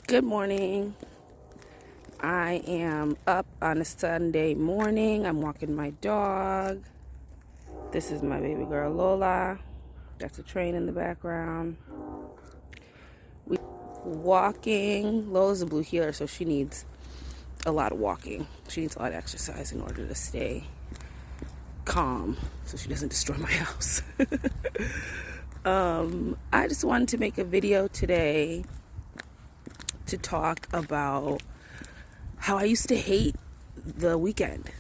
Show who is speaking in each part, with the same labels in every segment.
Speaker 1: Good morning. I am up on a Sunday morning. I'm walking my dog. This is my baby girl Lola. That's a train in the background. We walking. Lola's a blue heeler, so she needs a lot of walking. She needs a lot of exercise in order to stay calm so she doesn't destroy my house. I just wanted to make a video today to talk about how I used to hate the weekend.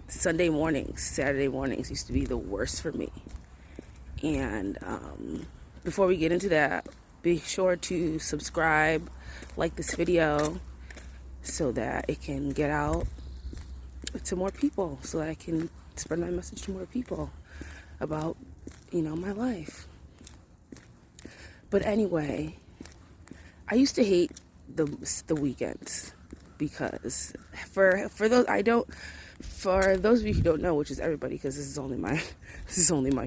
Speaker 1: Sunday mornings, Saturday mornings used to be the worst for me. And before we get into that, be sure to subscribe, like this video so that it can get out to more people, so that I can spread my message to more people about, my life. But anyway, I used to hate the weekends because for those of you who don't know, which is everybody, because this is only my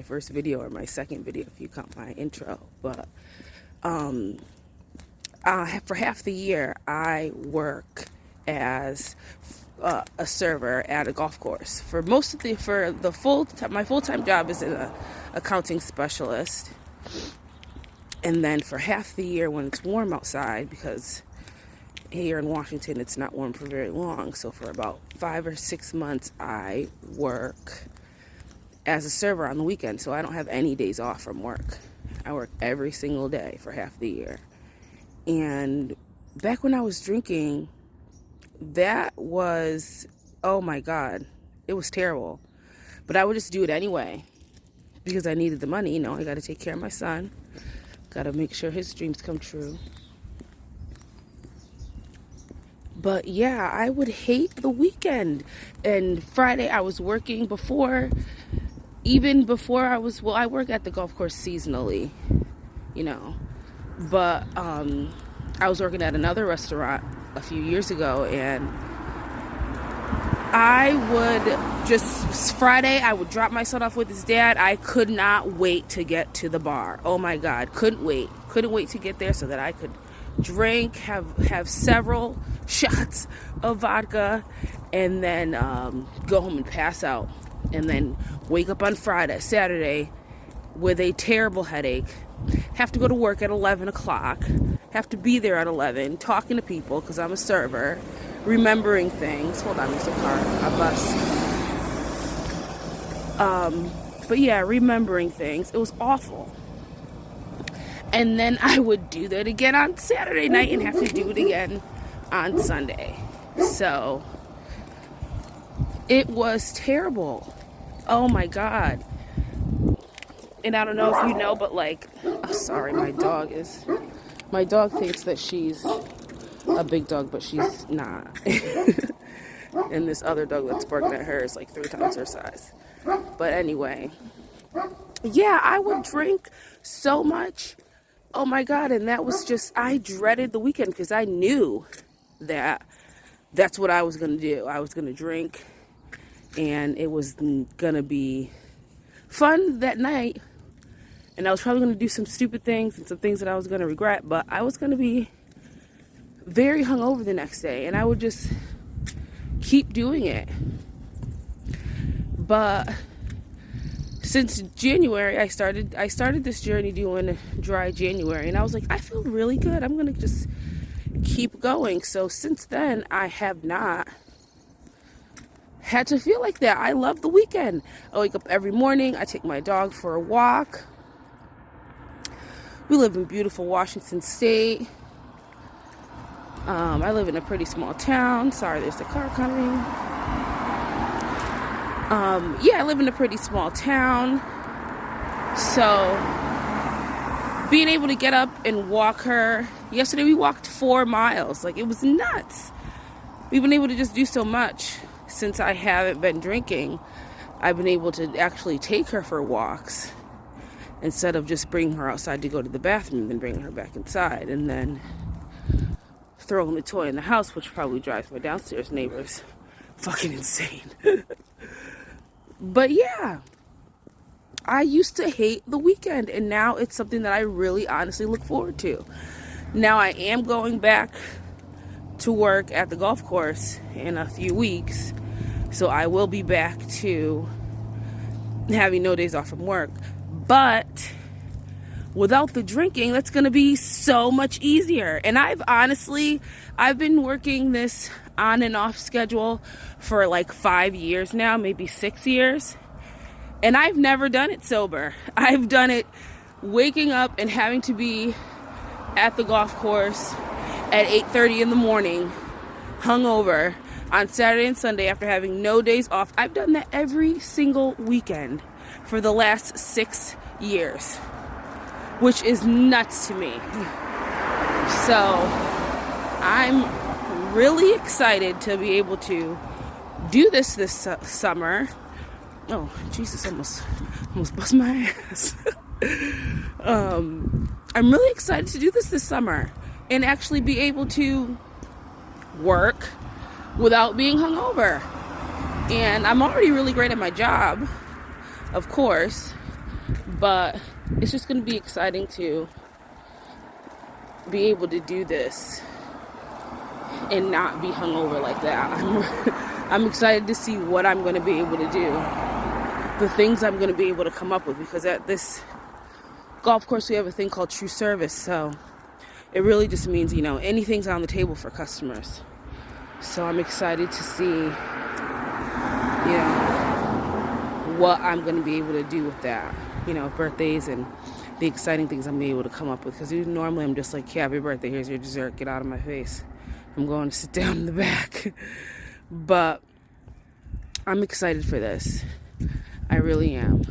Speaker 1: first video, or my second video if you count my intro. But for half the year I work as a server at a golf course. My full-time job is an accounting specialist. And then for half the year when it's warm outside, because here in Washington it's not warm for very long, so for about 5 or 6 months I work as a server on the weekend. So I don't have any days off from work. I work every single day for half the year. And back when I was drinking, that was, oh my God, it was terrible. But I would just do it anyway because I needed the money. I got to take care of my son. Got to make sure his dreams come true. But yeah, I would hate the weekend. And Friday I was working I work at the golf course seasonally, But I was working at another restaurant a few years ago, and Friday I would drop my son off with his dad. I could not wait to get to the bar. Oh my God, couldn't wait to get there so that I could drink, have several shots of vodka, and then go home and pass out, and then wake up on Saturday with a terrible headache, have to go to work at 11 o'clock, have to be there at 11, talking to people because I'm a server, remembering things. Hold on, there's a car, a bus. But yeah, remembering things. It was awful. And then I would do that again on Saturday night and have to do it again on Sunday. So it was terrible. Oh my God. And I don't know if you know, but sorry, my dog thinks that she's a big dog, but she's not. And this other dog that's barking at her is 3 times her size. But anyway, yeah, I would drink so much. Oh my God. And that was I dreaded the weekend because I knew that that's what I was going to do. I was going to drink, and it was going to be fun that night. And I was probably going to do some stupid things and some things that I was going to regret, but I was going to be very hungover the next day, and I would just keep doing it. But since January, I started this journey doing dry January, and I was like, I feel really good. I'm going to just keep going. So since then, I have not had to feel like that. I love the weekend. I wake up every morning. I take my dog for a walk. We live in beautiful Washington State. I live in a pretty small town. Sorry, there's a car coming. I live in a pretty small town. So being able to get up and walk her. Yesterday we walked 4 miles. It was nuts. We've been able to just do so much since I haven't been drinking. I've been able to actually take her for walks instead of just bringing her outside to go to the bathroom and then bringing her back inside and then throwing the toy in the house, which probably drives my downstairs neighbors fucking insane. But yeah, I used to hate the weekend, and now it's something that I really honestly look forward to. Now I am going back to work at the golf course in a few weeks, so I will be back to having no days off from work. But without the drinking, that's going to be so much easier. And I've been working this on and off schedule for like 5 years now, maybe 6 years. And I've never done it sober. I've done it waking up and having to be at the golf course at 8:30 in the morning, hungover, on Saturday and Sunday after having no days off. I've done that every single weekend for the last 6 years, which is nuts to me. So I'm really excited to be able to do this summer. Oh, Jesus, almost bust my ass. I'm really excited to do this summer and actually be able to work without being hungover. And I'm already really great at my job, of course, but it's just going to be exciting to be able to do this and not be hungover like that. I'm excited to see what I'm going to be able to do, the things I'm going to be able to come up with, because at this golf course we have a thing called true service, so it really just means, anything's on the table for customers. So I'm excited to see, what I'm going to be able to do with that, birthdays and the exciting things I'm going to be able to come up with, because normally I'm just like, happy birthday, here's your dessert, get out of my face, I'm going to sit down in the back. But I'm excited for this. I really am.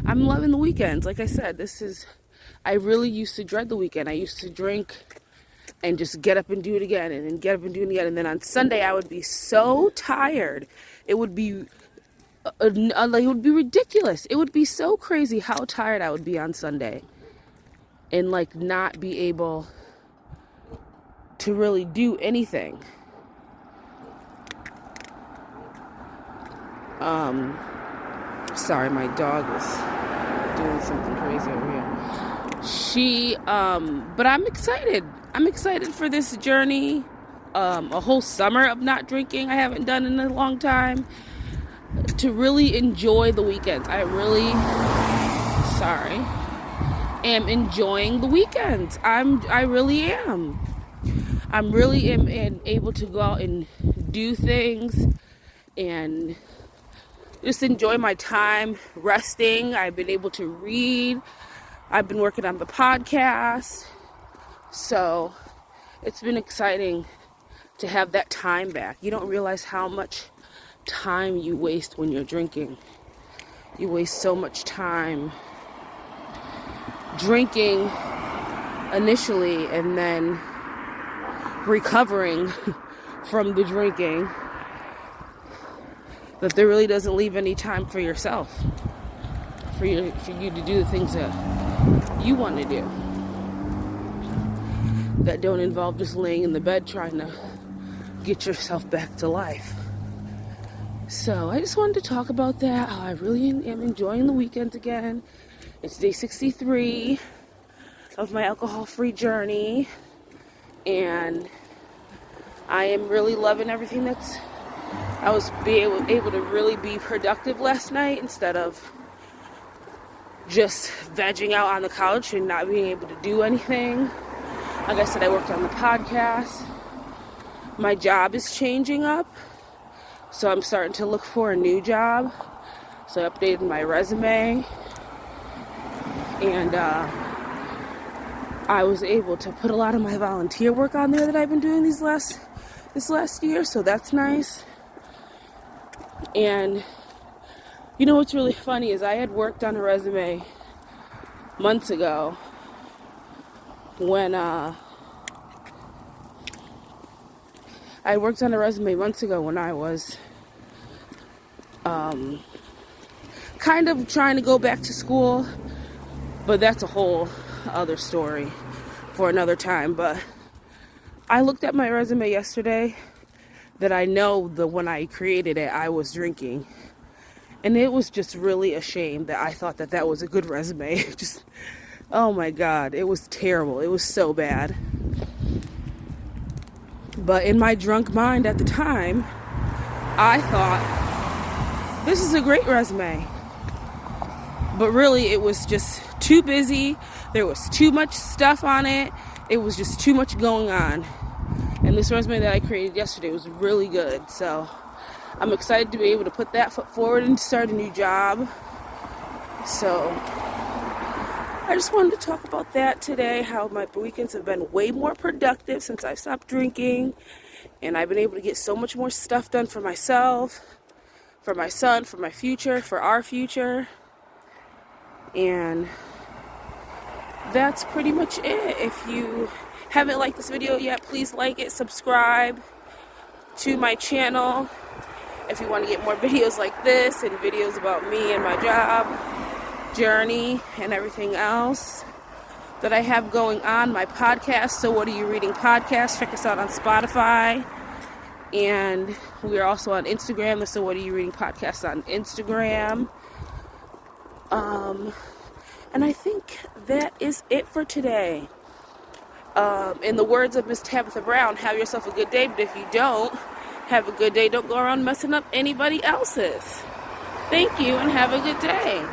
Speaker 1: I'm loving the weekends. Like I said, I really used to dread the weekend. I used to drink and just get up and do it again, and then get up and do it again. And then on Sunday, I would be so tired. It would be ridiculous. It would be so crazy how tired I would be on Sunday, and not be able to really do anything. Sorry, my dog is doing something crazy over here. But I'm excited. I'm excited for this journey. A whole summer of not drinking I haven't done in a long time. To really enjoy the weekends. I really am enjoying the weekends. I really am. I'm really am able to go out and do things and just enjoy my time resting. I've been able to read. I've been working on the podcast. So it's been exciting to have that time back. You don't realize how much time you waste when you're drinking. You waste so much time drinking initially and then recovering from the drinking, that there really doesn't leave any time for yourself, for you to do the things that you want to do, that don't involve just laying in the bed trying to get yourself back to life. So I just wanted to talk about that, how I really am enjoying the weekends again. It's day 63 of my alcohol-free journey, and I am really loving everything I was able to really be productive last night instead of just vegging out on the couch and not being able to do anything. Like I said, I worked on the podcast. My job is changing up, so I'm starting to look for a new job. So I updated my resume, and I was able to put a lot of my volunteer work on there that I've been doing this last year, so that's nice. And what's really funny is I had worked on a resume months ago when I was kind of trying to go back to school, but that's a whole other story for another time. But I looked at my resume yesterday that I know that when I created it, I was drinking. And it was just really a shame that I thought that was a good resume. Oh my God, it was terrible. It was so bad. But in my drunk mind at the time, I thought, this is a great resume. But really, it was just too busy. There was too much stuff on it. It was just too much going on. And this resume that I created yesterday was really good. So I'm excited to be able to put that foot forward and start a new job. So I just wanted to talk about that today, how my weekends have been way more productive since I stopped drinking. And I've been able to get so much more stuff done for myself, for my son, for my future, for our future. And that's pretty much it. If you haven't liked this video yet, please like it, subscribe to my channel. If you want to get more videos like this and videos about me and my job journey and everything else that I have going on, my podcast, So What Are You Reading podcast. Check us out on Spotify. And we are also on Instagram, the So What Are You Reading podcast on Instagram. And I think that is it for today. In the words of Miss Tabitha Brown, have yourself a good day, but if you don't have a good day, don't go around messing up anybody else's. Thank you and have a good day.